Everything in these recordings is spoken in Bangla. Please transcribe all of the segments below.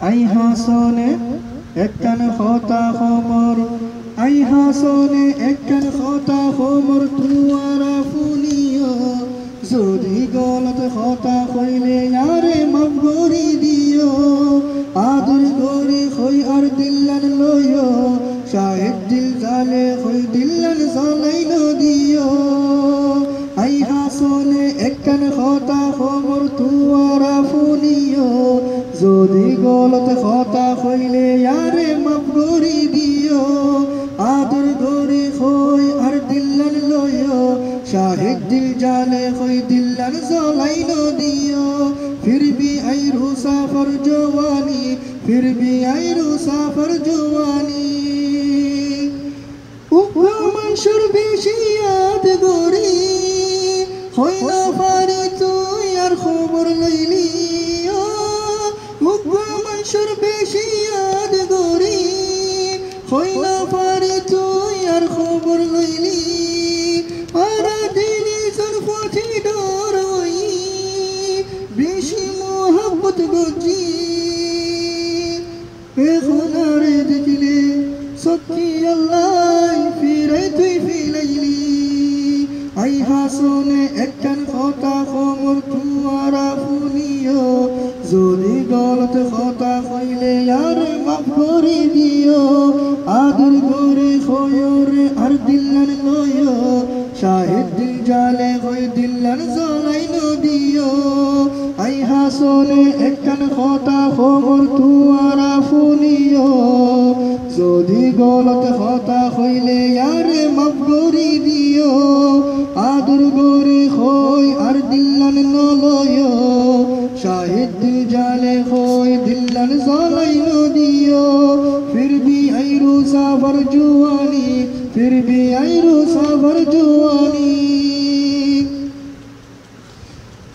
আই হাসনে একখান খতা খমর আই হাসনে একখান খতা খমর তুয়ারা ফুনিও যদি গলত খতা কইলে ইয়ারে মাফ করি দিও আদর করি কই আর দিল্লান লইও শাহেদ দিল জালে কই দিল্লান জালাইন দিও আই হাসনে একখান খতা খমর তুয়ারা ফুনিও যদি গলত খতা কইলে ইয়ারে মাফ করি দিও আদর করি কই আর দিল্লান লইও শাহেদ দিল জালে কই দিল্লান জালাইন দিও फिर भी आई रुसाफर जवानी फिर भी आई रुसाफर जवानी मंशूर बेशी याद गोरी होइना फारी तू यार खबर लैली मंशूर बेशी याद गोरी होइना फारी तू यार खबर लैली आरा दिली सरफती डोर होई বেশি মোহাম্মত গজি এখনারে দেখলে সত্যি আল্লাহ ফিরে তুই ফিলাইলি আই হাসনে একখান খতা খমর তুয়ারা ফুনিও যদি গলত খতা কইলে আর মাফ করে দিও আদর করে খয়রে আর দিল্লান লইও শাহেদ দিল জালে কই দিল্লান জালাইন দিও আই হাসনে একখান খতা খমর তুয়ারা ফুনিও যদি গলত খতা কইলে ইয়ারে মাফ করি দিও আদর করে কই আর দিল্লান লইও শাহেদ দিল জালে কই দিল্লান জালাইন দিও फिर भी आई रुसाफर जुवानी फिर भी आई रुसाफर जुवानी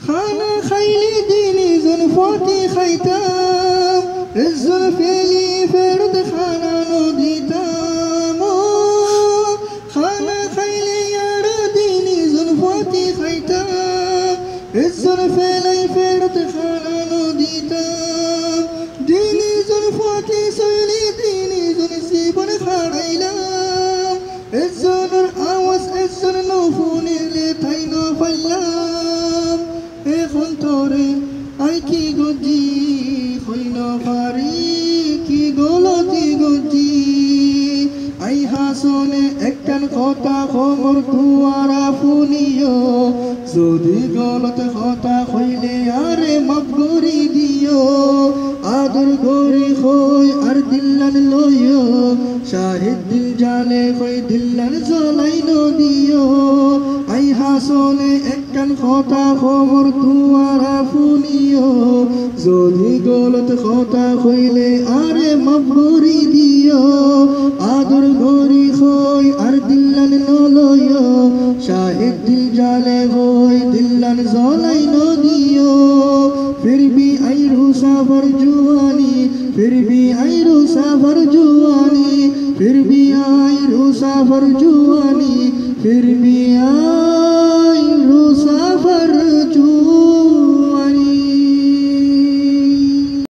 खाना खैली दिली जुल्फोती खैताम الزلفيلي فرد खाना नदीताम खाना खैली यार दिली जुल्फोती खैताम الزلفيلي فرد खाना नदीताम दिली जुल्फोती सैली दिली जुल्सीबन خاريلام الزنر आवाज الزن نوفوني لتاينو فلام এখন তোরে আই কি গজি হইল পারি কি গলতি গজি আই হাসনে একখান কথা খবর তুয়ারা ফুনিও যদি গলত কথা কইলে আরে মাফ করি দিও আদর করি কই আর দিল্লান লইও শাহেদ দিল জালে কই দিল্লান জালাইন দিও আই হাসনে একখান কথা খবর তুয়ারা ফুনিও যদি গলত কথা কইলে আরে মাফ করি দিও আদর করি কই আর দিল্লান লইও শাহেদ দিল জালে কই দিল্লান জালাইন দিও फिर भी आई रुसाफर जुवानी फिर भी आई रुसाफर जुवानी फिर भी आई रुसाफर जुवानी फिर भी आई